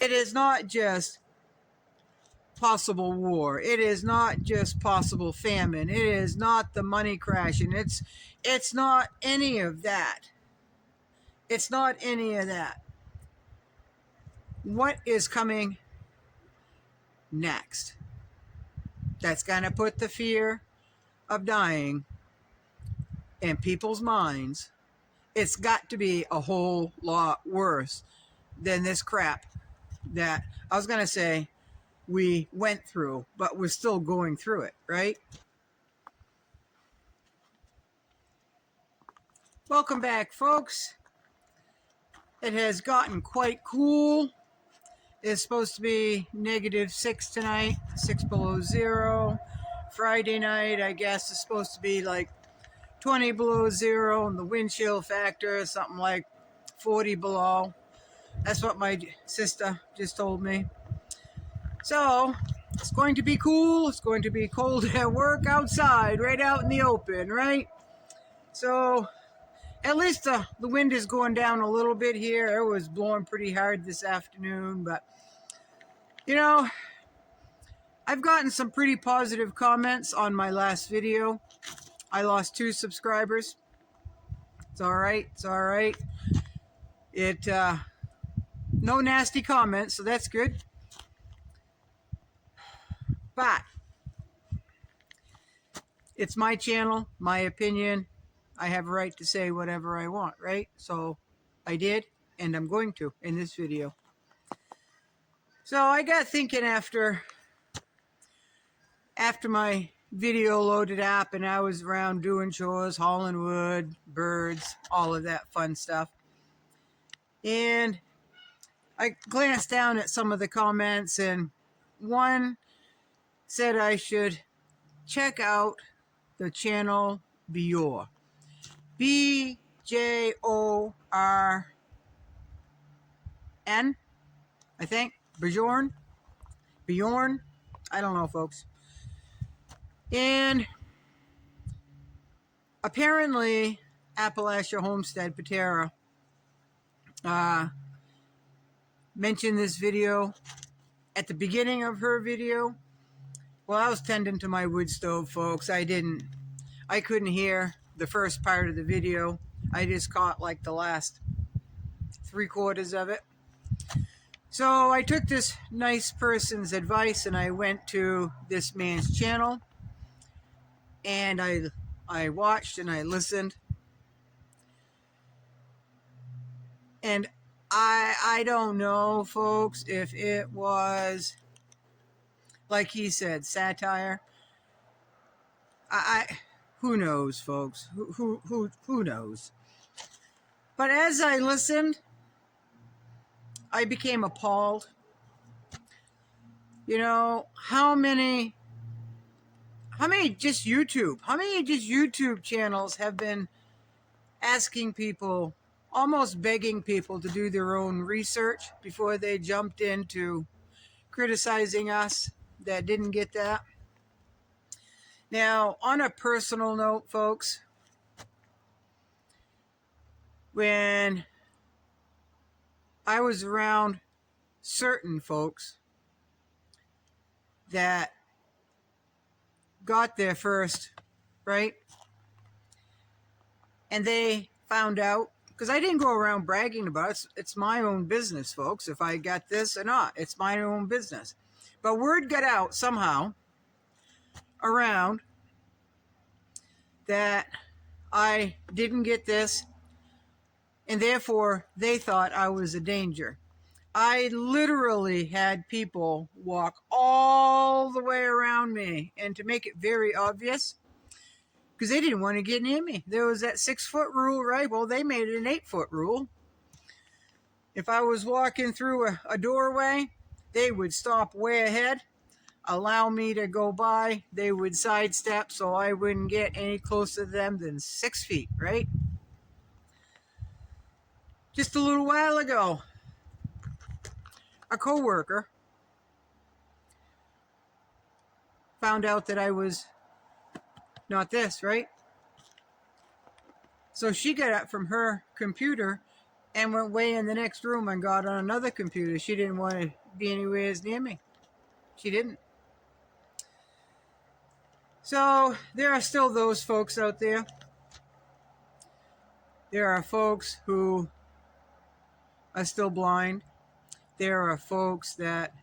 it is not just possible war. It is not just possible famine. It is not the money crashing. It's not any of that. It's not any of that. What is coming next? That's going to put the fear of dying in people's minds. It's got to be a whole lot worse than this crap that I was going to say we went through, but we're still going through it, right? Welcome back, folks. It has gotten quite cool. It's supposed to be -6 tonight, 6 below zero. Friday night, I guess, is supposed to be like 20 below zero, and the wind chill factor is something like 40 below. That's what my sister just told me. So it's going to be cool. It's going to be cold at work outside, right out in the open, right? So at least the wind is going down a little bit here. It was blowing pretty hard this afternoon, but you know, I've gotten some pretty positive comments on my last video. I lost 2 subscribers. It's all right. It's all right. No nasty comments, so that's good. But it's my channel, my opinion. I have a right to say whatever I want, right? So I did, and I'm going to in this video. So I got thinking after my video loaded up and I was around doing chores, hauling wood, birds, all of that fun stuff. And I glanced down at some of the comments, and one said I should check out the channel Bjorn. Bjorn, I think. Bjorn. I don't know, folks. And apparently, Appalachia Homestead Patera mentioned this video at the beginning of her video. Well, I was tending to my wood stove, folks. I couldn't hear the first part of the video. I just caught like the last 3/4 of it. So I took this nice person's advice and I went to this man's channel, and I watched and I listened. And I don't know, folks, if it was, like he said, satire. Who knows, folks? Who knows? But as I listened, I became appalled. You know, how many just YouTube channels have been asking people, almost begging people to do their own research before they jumped into criticizing us that didn't get that? Now, on a personal note, folks, when I was around certain folks that got there first, right? And they found out, because I didn't go around bragging about it. It's my own business, folks. If I got this or not, it's my own business. But word got out somehow around that I didn't get this, and therefore they thought I was a danger. I literally had people walk all the way around me, and to make it very obvious, because they didn't want to get near me. There was that 6-foot rule, right? Well, they made it an 8-foot rule. If I was walking through a doorway, they would stop way ahead, allow me to go by. They would sidestep so I wouldn't get any closer to them than 6 feet, right? Just a little while ago, a coworker found out that I was not this, right? So she got up from her computer and went way in the next room and got on another computer. She didn't want to be anywhere near me. She didn't. So there are still those folks out there. There are folks who are still blind. There are folks that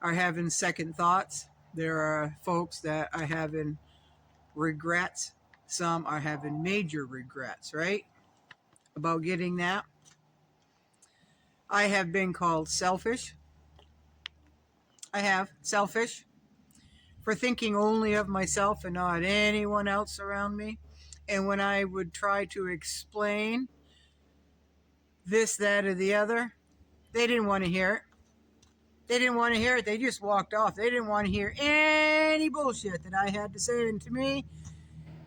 are having second thoughts. There are folks that are having regrets. Some are having major regrets, right? About getting that. I have been called selfish. I have. Selfish. For thinking only of myself and not anyone else around me. And when I would try to explain this, that, or the other, they didn't want to hear it. They didn't want to hear it. They just walked off. They didn't want to hear any bullshit that I had to say. And to me,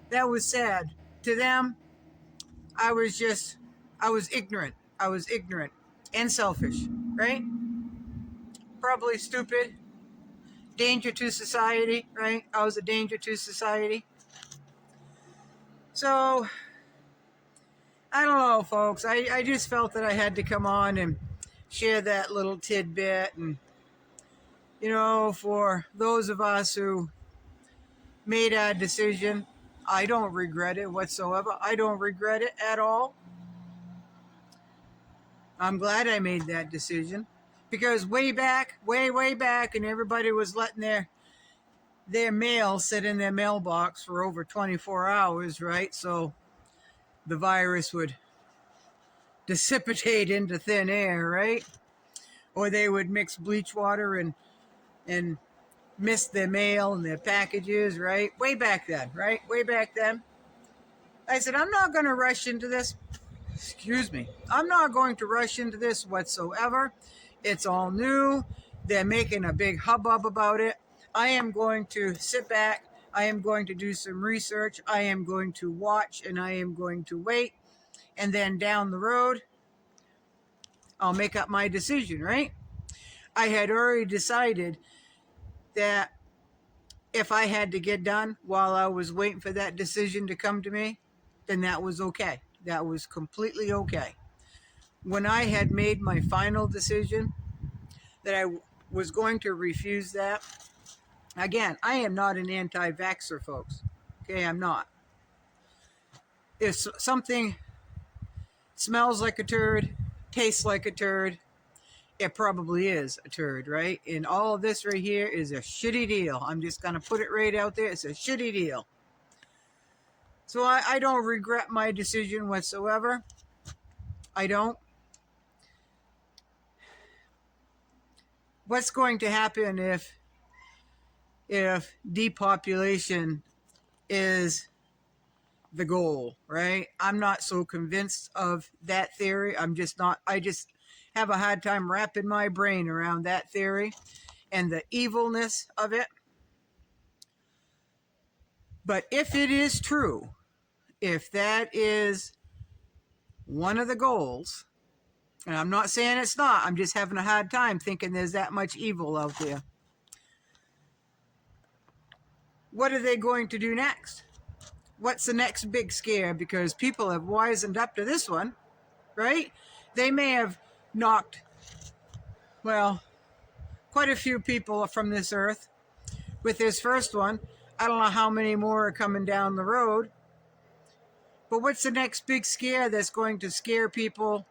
that was sad. To them, I was ignorant. I was ignorant and selfish, right? Probably stupid. Danger to society, right? I was a danger to society. So, I don't know, folks. I just felt that I had to come on and share that little tidbit. And, you know, for those of us who made our decision, I don't regret it whatsoever. I don't regret it at all. I'm glad I made that decision. Because way back, way back, and everybody was letting their mail sit in their mailbox for over 24 hours, right? So the virus would dissipate into thin air, right? Or they would mix bleach water and mist their mail and their packages, right? Way back then, right? Way back then. I said, I'm not going to rush into this. Excuse me. I'm not going to rush into this whatsoever. It's all new. They're making a big hubbub about it. I am going to sit back. I am going to do some research. I am going to watch and I am going to wait. And then down the road, I'll make up my decision, right? I had already decided that if I had to get done while I was waiting for that decision to come to me, then that was okay. That was completely okay. When I had made my final decision that I was going to refuse that, again, I am not an anti-vaxxer, folks. Okay, I'm not. If something smells like a turd, tastes like a turd, it probably is a turd, right? And all of this right here is a shitty deal. I'm just going to put it right out there. It's a shitty deal. So I don't regret my decision whatsoever. I don't. What's going to happen if depopulation is the goal, right? I'm not so convinced of that theory. I just have a hard time wrapping my brain around that theory and the evilness of it. But if it is true, if that is one of the goals, and I'm not saying it's not, I'm just having a hard time thinking there's that much evil out there. What are they going to do next? What's the next big scare? Because people have wisened up to this one, right? They may have knocked, well, quite a few people from this earth with this first one. I don't know how many more are coming down the road. But what's the next big scare that's going to scare people?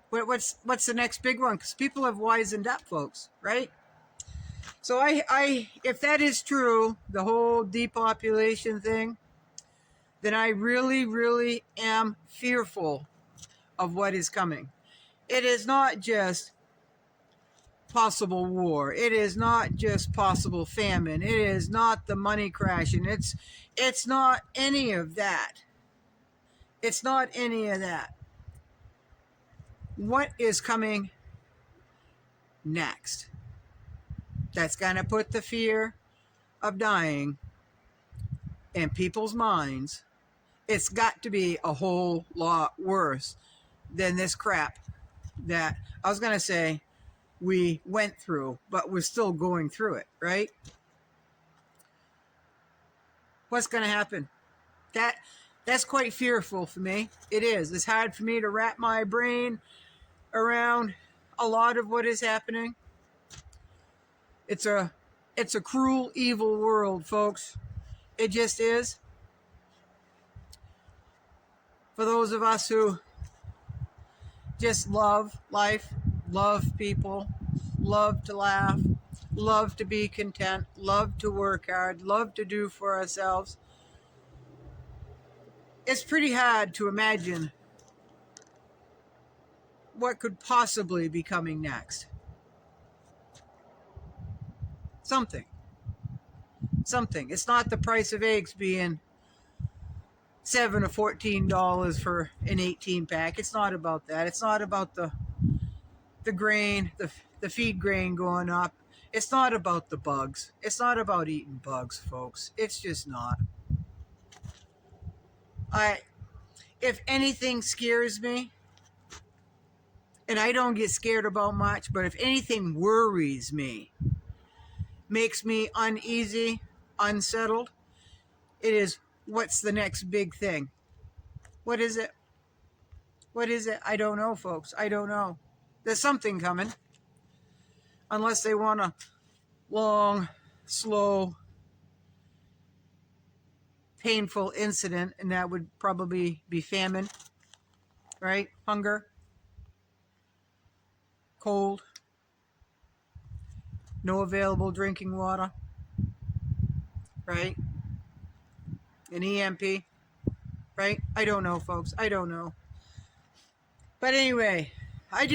What's the next big one? Because people have wisened up, folks, right? So if that is true, the whole depopulation thing, then I really, really am fearful of what is coming. It is not just possible war. It is not just possible famine. It is not the money crashing. It's not any of that. It's not any of that. What is coming next? That's going to put the fear of dying in people's minds. It's got to be a whole lot worse than this crap that I was going to say we went through, but we're still going through it, right? What's going to happen? That's quite fearful for me. It is. It's hard for me to wrap my brain around a lot of what is happening. It's a cruel, evil world, folks. It just is. For those of us who just love life, love people, love to laugh, love to be content, love to work hard, love to do for ourselves, it's pretty hard to imagine what could possibly be coming next. Something. It's not the price of eggs being $7 or $14 for an 18 pack. It's not about that. It's not about the grain, the feed grain going up. It's not about the bugs. It's not about eating bugs, folks. It's just not. If anything scares me, and I don't get scared about much, but if anything worries me, makes me uneasy, unsettled, it is, what's the next big thing? What is it? What is it? I don't know, folks. I don't know. There's something coming. Unless they want a long, slow, painful incident, and that would probably be famine, right? Hunger, cold, no available drinking water, right? An EMP, right? I don't know, folks. I don't know. But anyway, my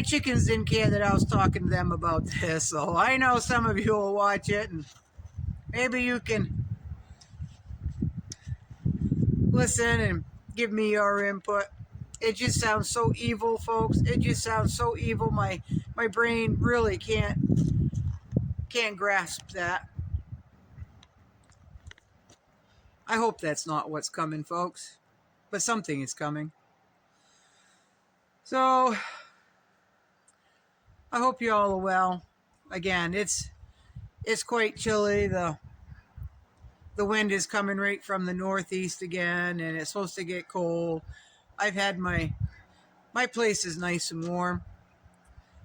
chickens didn't care that I was talking to them about this, so I know some of you will watch it, and maybe you can listen and give me your input. It just sounds so evil, folks. It just sounds so evil. My brain really can't grasp that. I hope that's not what's coming, folks. But something is coming. So I hope you all are well. Again, it's quite chilly. The wind is coming right from the northeast again, and it's supposed to get cold. I've had my place is nice and warm,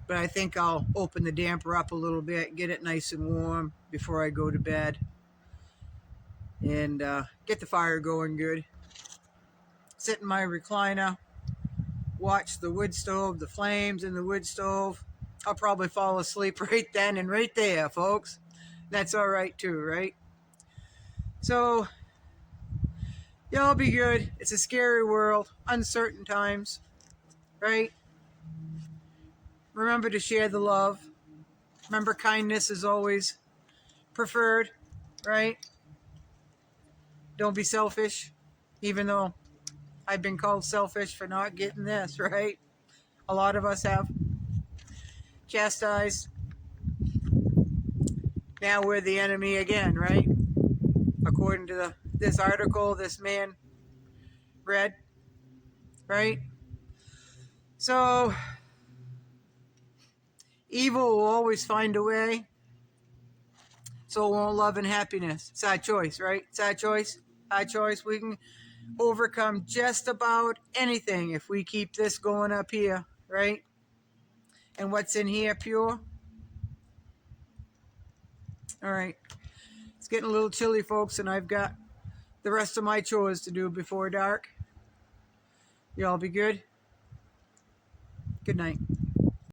but I think I'll open the damper up a little bit, get it nice and warm before I go to bed, and get the fire going good. Sit in my recliner, watch the wood stove, the flames in the wood stove. I'll probably fall asleep right then and right there, folks. That's all right too, right? So y'all be good. It's a scary world, uncertain times, right? Remember to share the love. Remember, kindness is always preferred, right? Don't be selfish, even though I've been called selfish for not getting this, right? A lot of us have. Chastised. Now we're the enemy again, right? According to this article this man read, right? So, evil will always find a way. So won't love and happiness. It's our choice, right? It's our choice. Our choice. We can overcome just about anything if we keep this going up here, right? And what's in here, pure? All right. It's getting a little chilly, folks, and I've got the rest of my chores to do before dark. Y'all be good. Good night.